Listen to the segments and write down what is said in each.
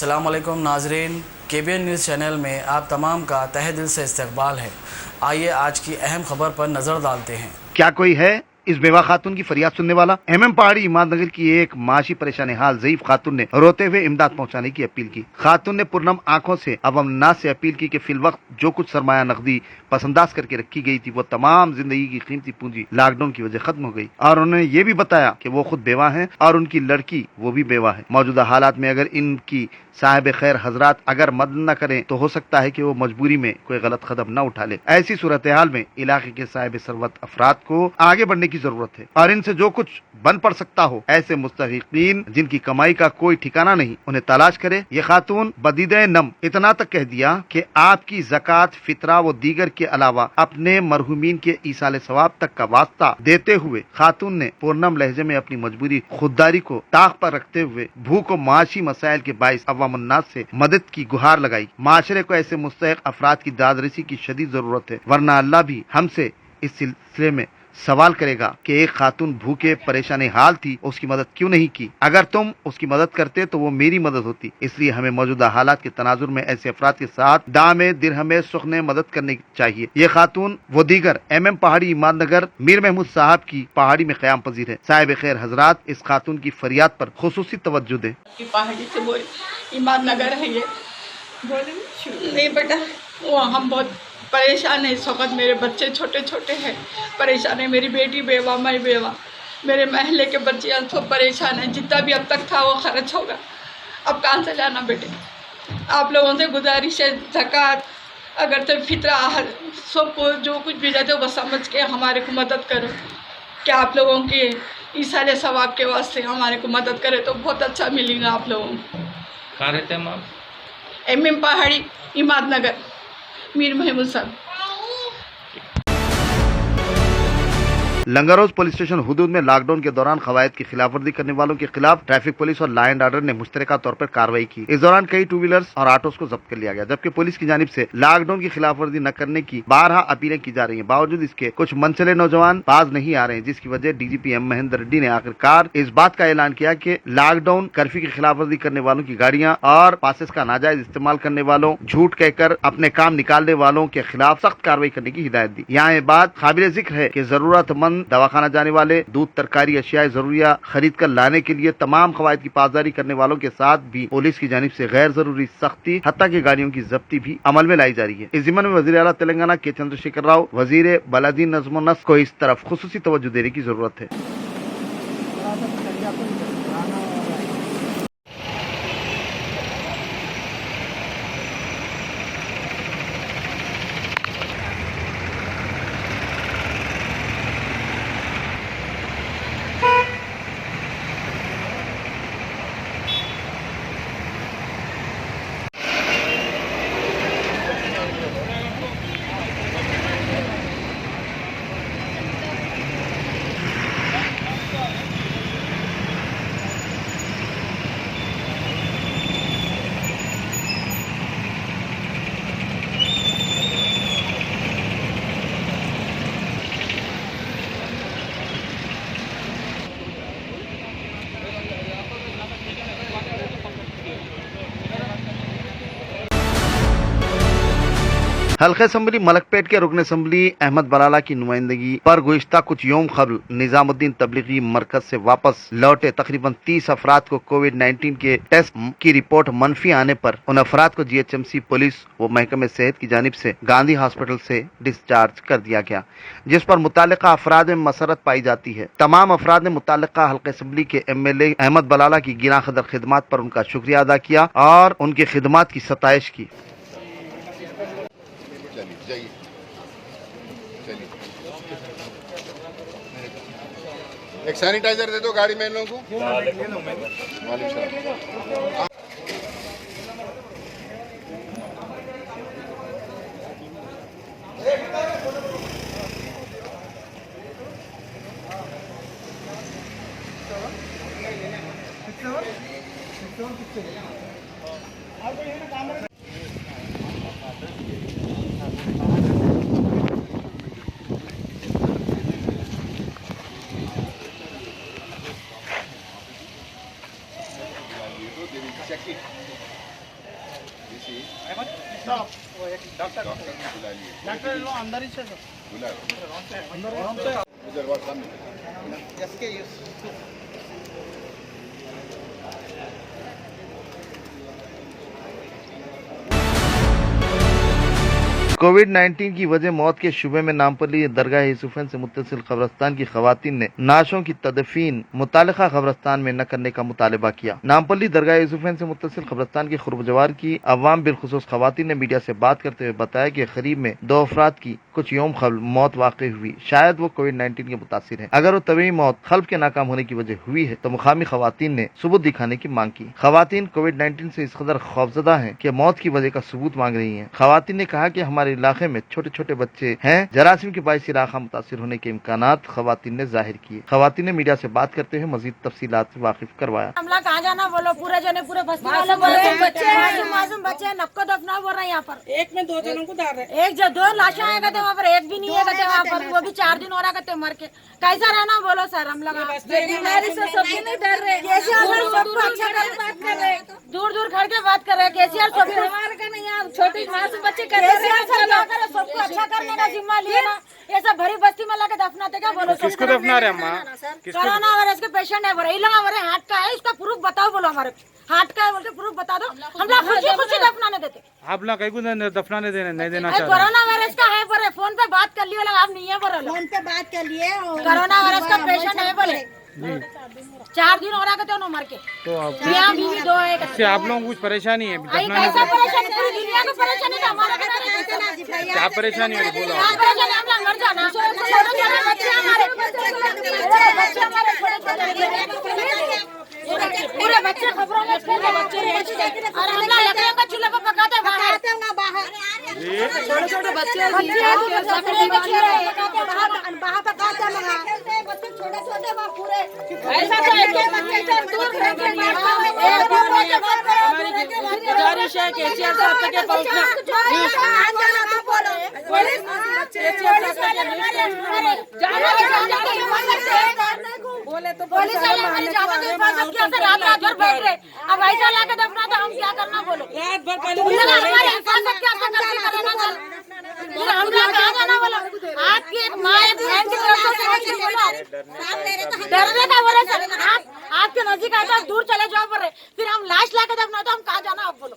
अस्सलाम वालेकुम नाजरीन, KBN न्यूज़ चैनल में आप तमाम का तहे दिल से इस्तकबाल है। आइए आज की अहम खबर पर नज़र डालते हैं। क्या कोई है इस बेवा खातून की फरियाद सुनने वाला? पहाड़ी इमादनगर की एक माशी परेशान हाल ज़ईफ खातून ने रोते हुए इमदाद पहुंचाने की अपील की। खातून ने पुरनम आंखों से अवाम नास से अपील की कि फिल वक्त जो कुछ सरमाया नकदी पसंदाज करके रखी गई थी वो तमाम जिंदगी की कीमती पूंजी लॉकडाउन की वजह खत्म हो गई। और उन्होंने ये भी बताया कि वो खुद बेवा हैं और उनकी लड़की वो भी बेवा है। मौजूदा हालात में अगर इनकी साहिब खैर हजरात अगर मदद न करें तो हो सकता है कि वो मजबूरी में कोई गलत कदम न उठा ले। ऐसी सूरत हाल में इलाके के साहिब सरवत अफराद को आगे बढ़ने की जरूरत है और इनसे जो कुछ बन पड़ सकता हो ऐसे मुस्तहिकीन जिनकी कमाई का कोई ठिकाना नहीं उन्हें तलाश करे। ये खातून बदीदे नम इतना तक कह दिया कि आपकी ज़कात, फितरा व दीगर के अलावा अपने मरहुमीन के ईसाले सवाब तक का वास्ता देते हुए खातून ने पूर्णम लहजे में अपनी मजबूरी खुददारी को ताक पर रखते हुए भूख व माशी मसाइल के बाइस अवामुन्नास से मदद की गुहार लगाई। माशरे को ऐसे मुस्तहिक अफराद की दादरसी की शदीद जरूरत है, वरना अल्लाह भी हमसे इस सिलसिले में सवाल करेगा कि एक खातून भूखे परेशानी हाल थी, उसकी मदद क्यों नहीं की? अगर तुम उसकी मदद करते तो वो मेरी मदद होती। इसलिए हमें मौजूदा हालात के तनाजुर में ऐसे अफराद के साथ दामे दिरहमे सुखने मदद करनी चाहिए। ये खातून वो दीगर पहाड़ी इमादनगर मीर महमूद साहब की पहाड़ी में क़याम पजीर है। साहिब खैर हजरात इस खातून की फरियाद पर खुसूसी तवज्जो दें। पहाड़ी से बोल इमादनगर है ये बोले नहीं बेटा, वो हम बहुत परेशान है इस वक्त। मेरे बच्चे छोटे छोटे हैं, परेशान है। मेरी बेटी बेवा, मैं बेवा, मेरे महल्ले के बच्चे सब परेशान हैं। जितना भी अब तक था वो खर्च होगा, अब कहाँ से लाना बेटे? आप लोगों से गुजारिश है, ज़कात अगर तो फितरा सबको जो कुछ भी जाते हो बस समझ के हमारे को मदद करो। क्या आप लोगों के ईसाले सवाब के वास्ते हमारे को मदद करे तो बहुत अच्छा मिलेगा आप लोगों को। कहाँ रहते हैं मैम? पहाड़ी इमादनगर मीर महमूद साहब। लंगरोज पुलिस स्टेशन हुदूद में लॉकडाउन के दौरान कवायद की खिलाफवर्जी करने वालों के खिलाफ ट्रैफिक पुलिस और लॉ एंड ऑर्डर ने मुश्तरका तौर पर कार्रवाई की। इस दौरान कई टू व्हीलर्स और ऑटोस को जब्त कर लिया गया, जबकि पुलिस की जानिब से लॉकडाउन की खिलाफवर्जी न करने की 12 अपीलें की जा रही हैं। बावजूद इसके कुछ मनचले नौजवान बाज नहीं आ रहे हैं, जिसकी वजह DGP M महेंद्र रेड्डी ने आखिरकार इस बात का ऐलान किया कि लॉकडाउन कर्फ्यू की खिलाफवर्जी करने वालों की गाड़ियां और पासेस का नाजायज इस्तेमाल करने वालों, झूठ कहकर अपने काम निकालने वालों के खिलाफ सख्त कार्रवाई करने की हिदायत दी। यहाँ ये बात काबिल जिक्र है कि जरूरतमंद दवाखाना जाने वाले, दूध, तरकारी, अशिया जरूरिया खरीद कर लाने के लिए तमाम कवायद की पासदारी करने वालों के साथ भी पुलिस की जानिब से गैर जरूरी सख्ती हत्ता की गाड़ियों की जब्ती भी अमल में लाई जा रही है। इस जिम्मन में वजीर आला तेलंगाना के चंद्रशेखर राव, वजीर बलादी नज़्म व नस्क को इस तरफ खुसूसी तवज्जो देने की जरूरत है। हल्के असम्बली मलकपेट के रुकन असम्बली अहमद बलाला की नुमाइंदगी पर गुज़िश्ता कुछ योम कबल निजामुद्दीन तबलीगी मरकज से वापस लौटे तकरीबन 30 अफराद को कोविड-19 के टेस्ट की रिपोर्ट मनफी आने पर उन अफराद को GHMC पुलिस व महकमे सेहत की जानिब से गांधी हॉस्पिटल से डिस्चार्ज कर दिया गया, जिस पर मुतालिका अफराद में मसरत पाई जाती है। तमाम अफराद ने मुतालिका हल्के असम्बली के MLA अहमद बलाला की गिना कदर खिदमत पर उनका शुक्रिया अदा किया और उनकी खिदमत की सताइश की। जाइए चलिए, एक सैनिटाइजर दे दो गाड़ी में इन लोगों को। वालेकुम सलाम। check it. इधर बात सामने कोविड-19 की वजह मौत के शुबे में नामपल्ली दरगाह यूसुफैन से मुत्तसिल कब्रस्तान की खवातीन ने नाशों की तदफीन मुतालिका कब्रस्तान में न करने का मुतालबा किया। नामपल्ली दरगाह यूसुफैन से मुत्तसिल कब्रस्तान की खुर्ब जवार की अवाम बिलखुसूस खवातीन ने मीडिया से बात करते हुए बताया कि करीब में 2 अफराद की कुछ यौम कबल मौत वाक़ई हुई। शायद वो कोविड-19 के मुतासिर है। अगर वो तबी मौत खल्ब के नाकाम होने की वजह हुई है तो मुकामी खवातीन ने सबूत दिखाने की मांग की। खवातीन कोविड-19 से इस कदर खौफजदा हैं कि मौत की वजह का सबूत मांग रही हैं। खवातीन ने कहा कि हमारे इलाके में छोटे छोटे बच्चे हैं, जरासीम के बाइस इलाका मुतासिर होने के इम्कानात खवातीन ने जाहिर किए। खवातीन ने मीडिया से बात करते हुए मजीद तफसीलात से वाकिफ करवाया। हमला कहाँ जाना बोलो, पूरे जने पूरे बस्ती वाले बोल रहे हैं मासूम बच्चे नक्को दफना बोल रहे हैं। यहाँ पर एक में 2 जनों को डाल रहे हैं। एक जो 2 लाशें आएगा थे वहाँ पर, एक भी नहीं है वहाँ पर, वो भी 4 दिन हो रहा करते मर के। कैसा रहना बोलो सर, हम लोग बीमारी से सबसे नहीं डर रहे, दूर दूर खड़ के बात कर रहे हैं। केसीआर छोटी मासूम बच्चे सबको अच्छा करने का जिम्मा लिया ना, ये सब भरी बस्ती में लाके दफनाते क्या बोलो। किसको दफना रहे अम्मा? कोरोना वायरस के पेशेंट है, हमारे हार्ट का है, इसका प्रूफ बताओ बोलो। हमारे हार्ट का है बोलते प्रूफ बता दो, हम लोग खुशी खुशी दफनाने देते। आप लोग कहीं को दफनाने नहीं देना चाहते? कोरोना वायरस का है बोले, फोन पे बात कर लिए, आप नहीं है बोले, फोन पे बात कर लिए, कोरोना वायरस का पेशेंट है बोले। 4 दिन हो रहा कहते हो मर के। तो यहाँ भी 2 है। इससे आप लोगों को कुछ परेशानी है? कैसा परेशानी, पूरी दुनिया को परेशानी है, हमारा क्या परेशानी है बोलो? परेशानी हम लोग मर जाना, छोटे बच्चे हमारे पूरे बच्चे खबरों में और हम लोग लकड़ियों का चूल्हा पर पकाते बाहर, छोटे छोटे बच्चे लकड़ियों का चूल्हा बाहर पकाते छोटे छोटे पूरे ऐसा गुजारिश है केसीआर साहब तक पहुंचना। बोले तो पुलिस वाले हमारी जान की हिफाजत किया, रात भर बैठ रहे। अब ऐसा लाके दफना तो हम क्या करना बोलो? रात भर पहले हमारी हिफाजत क्या करना, हम लोग कहाँ जाना बोलो? आपकी एक माँ एक बहन की तरफ से डरने का बोले सर, आपके नजदीक आए तो आप दूर चले जाओ बोल रहे, फिर हम लाश लाके दफना तो हम कहाँ जाना आप बोलो?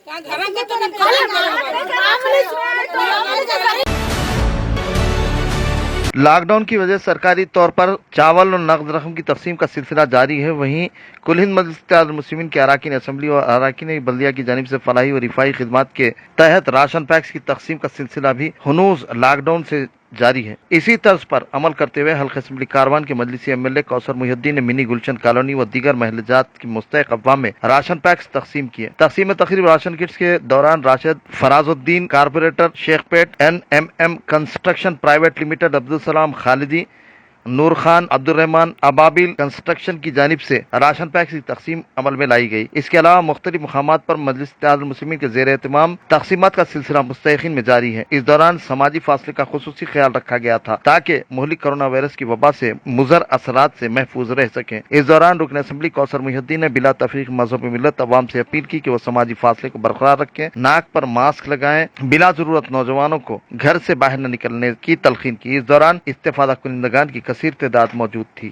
लॉकडाउन की वजह सरकारी तौर पर चावल और नकद रकम की तकसीम का सिलसिला जारी है। वहीं कुल हिंद मजलिस इत्तेहादुल मुस्लिमीन के अराकीन असम्बली और अराकीन बल्दिया की जानिब से फलाही और रिफाई खिदमात के तहत राशन पैक्स की तकसीम का सिलसिला भी हुनूज लॉकडाउन से जारी है। इसी तर्ज पर अमल करते हुए हल्का असम्बली कारवान के मजलिसी एमएलए कौसर मुहिउद्दीन ने मिनी गुलशन कॉलोनी व दीगर महलजात की मुस्तहिक अवाम में राशन पैक्स तकसीम किए। तकसीम तकरीब राशन किट्स के दौरान Rashid Farazuddin, corporator Shaikpet, NMM construction private limited, Abdul Salam Khalidi, नूर खान, अब्दुल रहमान अबाबिल कंस्ट्रक्शन की जानिब से राशन पैक्स की तकसीम अमल में लाई गई। इसके अलावा मुख्तलिफ मकामात पर मजलिस इत्तेहादुल मुस्लिमीन के ज़ेर एहतमाम तकसीमात का सिलसिला मुस्तहिकीन में जारी है। इस दौरान समाजी फासले का खुसूसी ख्याल रखा गया था ताकि मुहलिक कोरोना वायरस की वबा से मुज़र असरात से महफूज रह सकें। इस दौरान रुकन असम्बली कौसर मुहिउद्दीन ने बिला तफरीक मज़हब मिल्लत अवाम से अपील की कि वो समाजी फासले को बरकरार रखें, नाक पर मास्क लगाएं, बिला जरूरत नौजवानों को घर से बाहर न निकलने की तलकीन की। इस दौरान इस्तेफादा कुनिंदगान की कसीर तादाद मौजूद थी।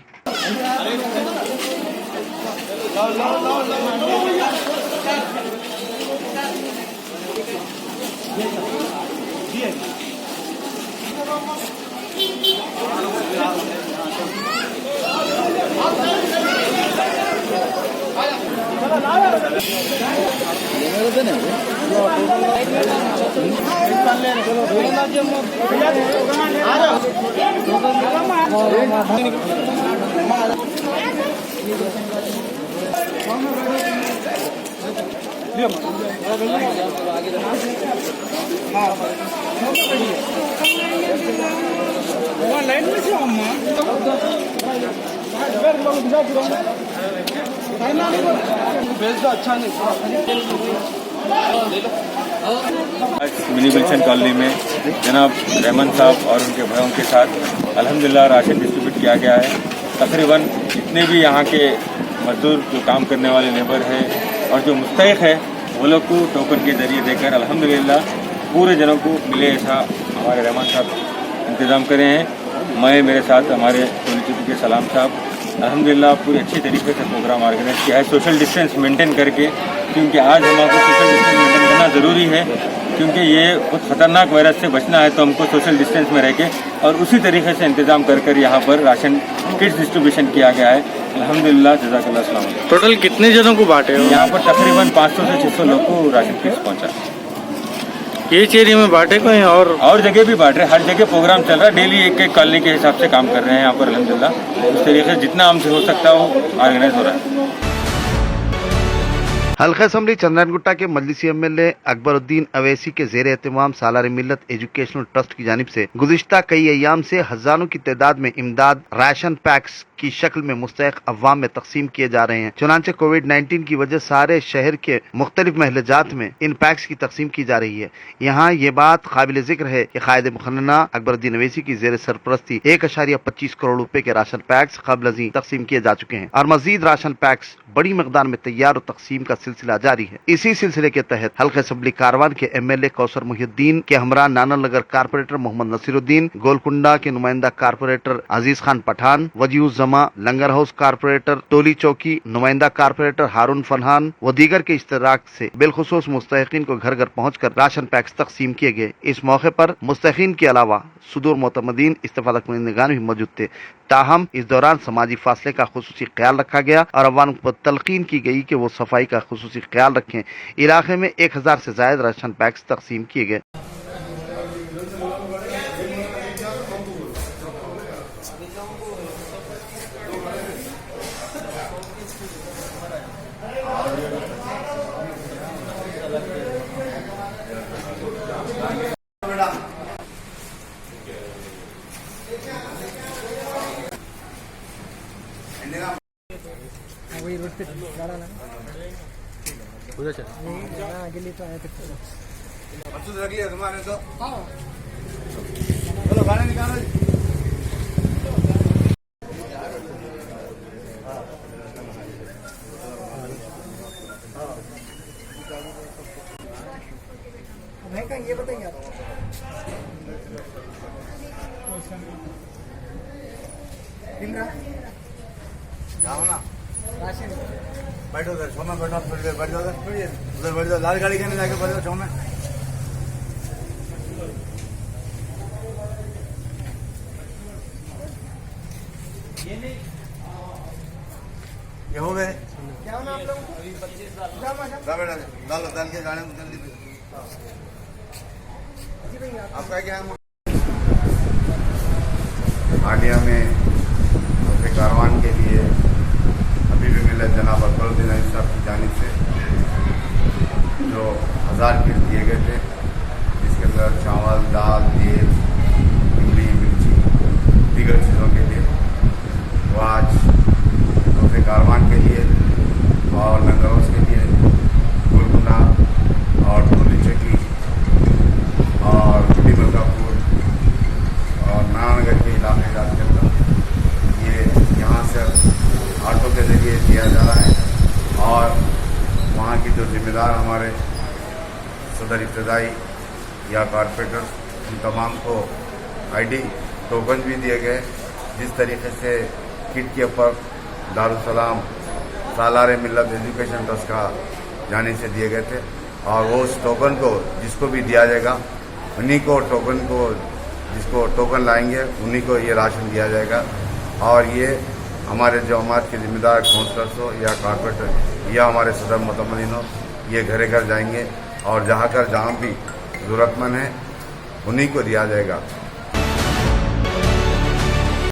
लाइन में से अम्मा मिनी गुलशन कॉलोनी में जनाब रहमान साहब और उनके भाइयों के साथ अल्हम्दुलिल्लाह राशन डिस्ट्रीब्यूट किया गया है। तकरीबन जितने भी यहाँ के मजदूर जो काम करने वाले लेबर हैं और जो मुस्तहिक है वो लोग को टोकन के जरिए देकर अल्हम्दुलिल्लाह पूरे जनों को मिले ऐसा हमारे रहमान साहब इंतज़ाम करे हैं। मैं मेरे साथ हमारे टोली के सलाम साहब अल्हम्दुलिल्लाह पूरी अच्छी तरीके से प्रोग्राम ऑर्गेनाइज किया है, सोशल डिस्टेंस मेंटेन करके, क्योंकि आज हमको सोशल डिस्टेंस मेंटेन करना ज़रूरी है, क्योंकि ये बहुत ख़तरनाक वायरस से बचना है। तो हमको सोशल डिस्टेंस में रह के और उसी तरीके से इंतज़ाम कर यहाँ पर राशन किट्स डिस्ट्रीब्यूशन किया गया है। अल्हम्दुलिल्लाह, जज़ाकल्लाह सलाम। टोटल कितने जनों को बांटे हो? यहाँ पर तकरीबन 500 से 600 लोग को राशन किट्स पहुँचा। ये एरिया में बांटे कोई और जगह भी बांट रहे, हर जगह प्रोग्राम चल रहा है, डेली एक एक कॉलोनी के हिसाब से काम कर रहे हैं यहाँ पर अल्हम्दुलिल्लाह। उस तरीके से जितना हमसे हो सकता है वो ऑर्गेनाइज हो रहा है। हल्का असम्बली चंद्रायन गुट्टा के मजलिसी एमएलए अकबरुद्दीन अवैसी के जेर एहतमाम सालार मिल्लत एजुकेशनल ट्रस्ट की जानिब से गुज़िश्ता कई अय्याम से हजारों की तादाद में इमदाद राशन पैक्स की शक्ल में मुस्तहिक अवाम में तकसीम किए जा रहे हैं। चुनांचे कोविड-19 की वजह सारे शहर के मुख्तलिफ महलजात में इन पैक्स की तकसीम की जा रही है। यहाँ ये बात काबिल जिक्र है कि कायदे मुखन्ना अकबरुद्दीन अवैसी की जेर सरपरस्ती 1.25 करोड़ रुपए के राशन पैक्स कबल अज़ीं तकसीम किए जा चुके हैं और मजीद राशन पैक्स बड़ी मकदार में तैयार और तकसीम का सिलसिला जारी है। इसी सिलसिले के तहत हल्का असम्बली कारवान के एमएलए कौसर मुहिउद्दीन के हमरा नानल नगर कारपोरेटर मोहम्मद नसीरुद्दीन, गोलकुंडा के नुमाइंदा कारपोरेटर अजीज खान पठान, वजीउज जमा लंगर हाउस कारपोरेटर टोली चौकी नुमाइंदा कारपोरेटर हारून फरहान व दीगर के इश्तराक से बिलखुसूस मुस्तहिकीन को घर घर पहुँच कर राशन पैक्स तकसीम किए गए। इस मौके पर मुस्तहिकीन के अलावा सुदूर मोतमदीन इस्तेफादा कुनिंदगान भी मौजूद थे। ताहम इस दौरान समाजी फासले का खुसूसी ख्याल रखा गया और अवाम को तलकीन की गई कि वो सफाई का खुसूसी ख्याल रखें। इलाके में 1000 से ज्यादा राशन पैक्स तकसीम किए गए। ये बताइए आप बैठो उधर छो में बैठो, थोड़ी देर बैठ जाओ, उधर बैठ जाओ, लाल गाड़ी के अंदर जाके बैठ जाओ छो में। ये हो गए क्या होना आप लोगों को? दाल के गाड़ी में जल्दी आपका क्या है? हालिया में अपने कारवान के लिए अभी भी मिले जनाब अकबरुद्दीन अवैसी साहब की जानिब से जो 1000 किट दिए गए थे, जिसके अंदर चावल, दाल, तेल, इमली, मिर्ची, दीगर चीज़ों के लिए वो आज अपने कारवान के लिए और लंगर हाउस के लिए, गोलकुंडा और टोली चौकी और मलकापुर और नारायणगढ़ के इलाके के अंदर ये यहाँ से ऑटो के जरिए दिया जा रहा है और वहाँ की जो जिम्मेदार हमारे सदर इब्तदाई या कारपोरेटर, उन तमाम को आईडी टोकन भी दिए गए। जिस तरीके से किट के ऊपर दारुसलाम सालार मिल्लत एजुकेशन ट्रस्ट का जाने से दिए गए थे और वो उस टोकन को जिसको भी दिया जाएगा उन्हीं को टोकन को जिसको टोकन लाएंगे उन्हीं को ये राशन दिया जाएगा। और ये हमारे जो हमारे के जिम्मेदार काउंसलर्स हो या कारपोरेटर या हमारे सदर मुतमदीन हो, ये घरे घर जाएंगे और जहाँ भी ज़रूरतमंद है उन्हीं को दिया जाएगा।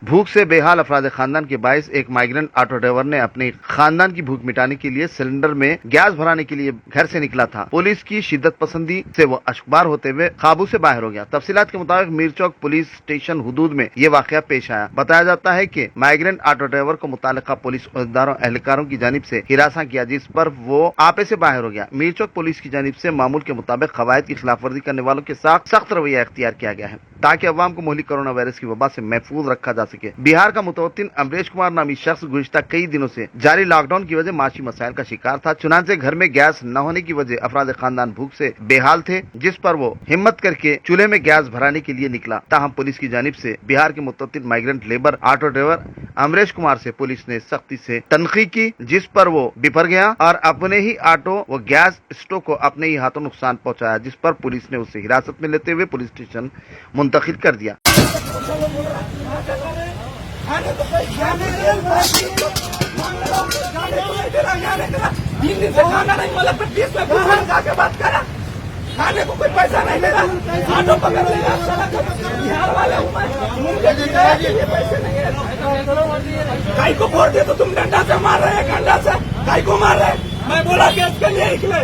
भूख से बेहाल अफराद खानदान के बायस एक माइग्रेंट ऑटो ड्राइवर ने अपने खानदान की भूख मिटाने के लिए सिलेंडर में गैस भराने के लिए घर से निकला था। पुलिस की शिद्दत पसंदी से वो अशकबार होते हुए काबू से बाहर हो गया। तफसीलात के मुताबिक मीरचौक पुलिस स्टेशन हुदूद में ये वाकया पेश आया। बताया जाता है कि माइग्रेंट ऑटो ड्राइवर को मुतालिका पुलिस अहदेदारों एहलकारों की जानिब से हिरासा किया, जिस पर वो आपे से बाहर हो गया। मीरचौक पुलिस की जानिब से मामूल के मुताबिक कवायद की खिलाफ वर्जी करने वालों के साथ सख्त रवैया अख्तियार किया गया है ताकि अवाम को मुहलिक कोरोना वायरस की वबा से महफूज रखा जा सके। सके। बिहार का मुतवत्तिन अमरेश कुमार नामी शख्स गुज़िश्ता कई दिनों से जारी लॉकडाउन की वजह माशी मसाइल का शिकार था। चुनांचे घर में गैस न होने की वजह अफराद खानदान भूख से बेहाल थे, जिस पर वो हिम्मत करके चूल्हे में गैस भराने के लिए निकला। ताहम पुलिस की जानिब से बिहार के मुतवत्तिन migrant labour auto driver Amresh Kumar से पुलिस ने सख्ती से तनखी की, जिस पर वो बिफर गया और अपने ही ऑटो व गैस स्टोव को अपने ही हाथों नुकसान पहुंचाया, जिस पर पुलिस ने उसे हिरासत में लेते हुए पुलिस स्टेशन मुंतकिल कर दिया। खाने को कोई पैसा नहीं दे रहा, ऑटो पकड़ लेगा, बिहार वाले पैसे नहीं है। गाय को फोड़ दिया तो तुम डंडा से मार रहे हैं, डंडा से गाय को मार रहे हैं। मैं बोला गैस के लिए निकले,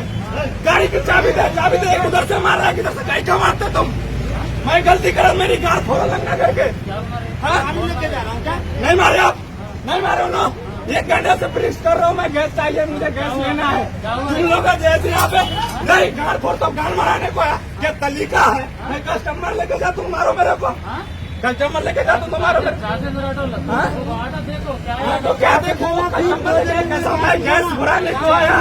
गाड़ी की चाबी दे, एक उधर से मार रहा है, किधर से गाय का मारते तुम। मैं गलती कर मेरी कार फोड़ा लगना करके, नहीं मारे आप, नहीं मारे ना। 1 घंटे से प्रेस कर रहा हूँ मैं, गैस चाहिए मुझे, गैस लेना है। तुम लोग जैसे यहाँ पे नहीं गाड़ फोड़ तो गाड़ मारने को क्या तरीका है? मैं कस्टमर लेके जा, तुम मारो मेरे को, कस्टमर लेके जा तुम मारो मेरे तो क्या देखो, कस्टमर लेके कैसा, मैं गैस भराने को आया,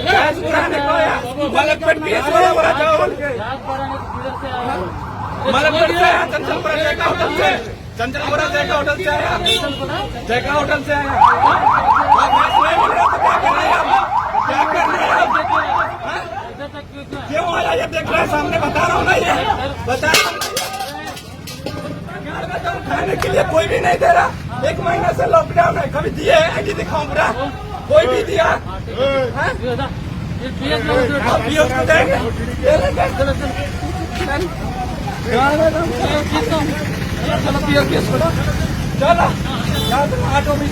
गैस भराने को आया, मलकपेट पीस बोला जाओ बोल के, मलकपेट से आया, चंचलपुरा जयका होटल से, चंचलपुरा जयका होटल से आया, जयका होटल से आया। क्या कर रहे हैं क्यों आया ये देख रहे हैं सामने, बता रहा हूँ ना, ये बता रहा हूँ। खाने के लिए कोई भी नहीं दे रहा, 1 महीने से लॉकडाउन है, कभी दिए आईडी दिखाऊं पूरा, कोई भी दिया चलो ऑटो में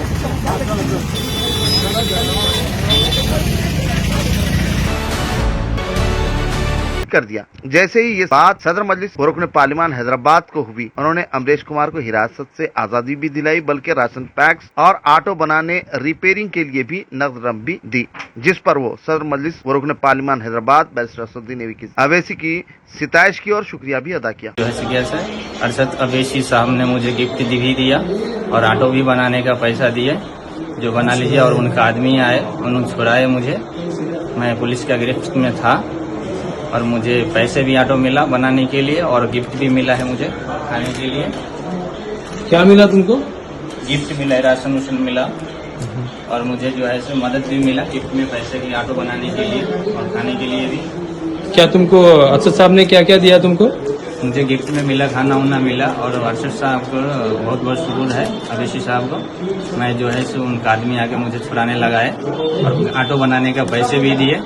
कर दिया। जैसे ही ये बात सदर मजलिस रुकन पार्लिमान हैदराबाद को हुई, उन्होंने अमरेश कुमार को हिरासत से आजादी भी दिलाई, बल्कि राशन पैक्स और ऑटो बनाने रिपेयरिंग के लिए भी नकद रकम भी दी, जिस पर वो सदर मजलिस रुकन पार्लिमान हैदराबाद बैरिस्टर असदुद्दीन अवैसी की सिताइश की और शुक्रिया भी अदा किया। अरशद अवैसी साहब ने मुझे गिफ्ट भी दिया और ऑटो भी बनाने का पैसा दिया, जो बना लीजिए, और उनका आदमी आए, उन्होंने छुड़ाए मुझे, मैं पुलिस का गिरफ्त में था और मुझे पैसे भी ऑटो मिला बनाने के लिए और गिफ्ट भी मिला है मुझे खाने के लिए। क्या मिला तुमको? गिफ्ट मिला है, राशन उशन मिला और मुझे जो है सो मदद भी मिला गिफ्ट में, पैसे भी ऑटो बनाने के लिए और खाने के लिए भी। क्या तुमको अरशद साहब ने क्या क्या दिया तुमको? मुझे गिफ्ट में मिला, खाना उना मिला, और अरशद साहब को बहुत बहुत शुक्र है, अवैसी साहब को। मैं जो है सो उनका आदमी आके मुझे छुड़ाने लगा है और ऑटो बनाने का पैसे भी दिए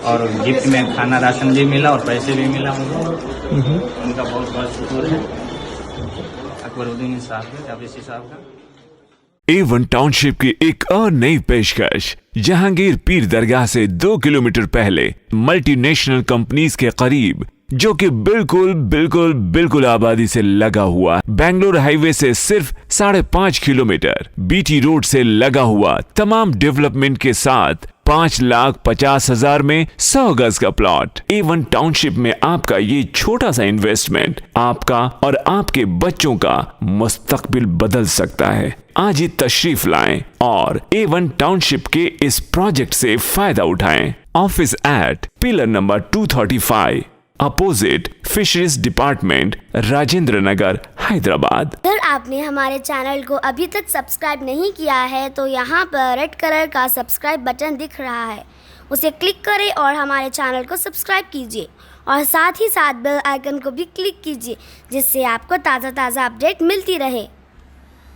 और गिफ्ट में खाना राशन भी मिला और पैसे भी मिला मुझे, उनका बहुत बहुत शुक्र है अकबरुद्दीन साहब का, अवैसी साहब का। A1 टाउनशिप की एक और नई पेशकश, जहांगीर पीर दरगाह से 2 किलोमीटर पहले मल्टीनेशनल कंपनीज के करीब, जो कि बिल्कुल आबादी से लगा हुआ, बेंगलोर हाईवे से सिर्फ 5.5 किलोमीटर, बीटी रोड से लगा हुआ, तमाम डेवलपमेंट के साथ 5,50,000 में 100 गज का प्लॉट। A1 टाउनशिप में आपका ये छोटा सा इन्वेस्टमेंट आपका और आपके बच्चों का मुस्तकबिल बदल सकता है। आज ही तशरीफ लाएं और A1 टाउनशिप के इस प्रोजेक्ट से फायदा उठाएं। Office at pillar number 235 opposite fisheries department, Rajendra Nagar, Hyderabad. अगर आपने हमारे चैनल को अभी तक सब्सक्राइब नहीं किया है तो यहाँ पर रेड कलर का सब्सक्राइब बटन दिख रहा है, उसे क्लिक करें और हमारे चैनल को सब्सक्राइब कीजिए और साथ ही साथ बेल आइकन को भी क्लिक कीजिए, जिससे आपको ताज़ा अपडेट मिलती रहे।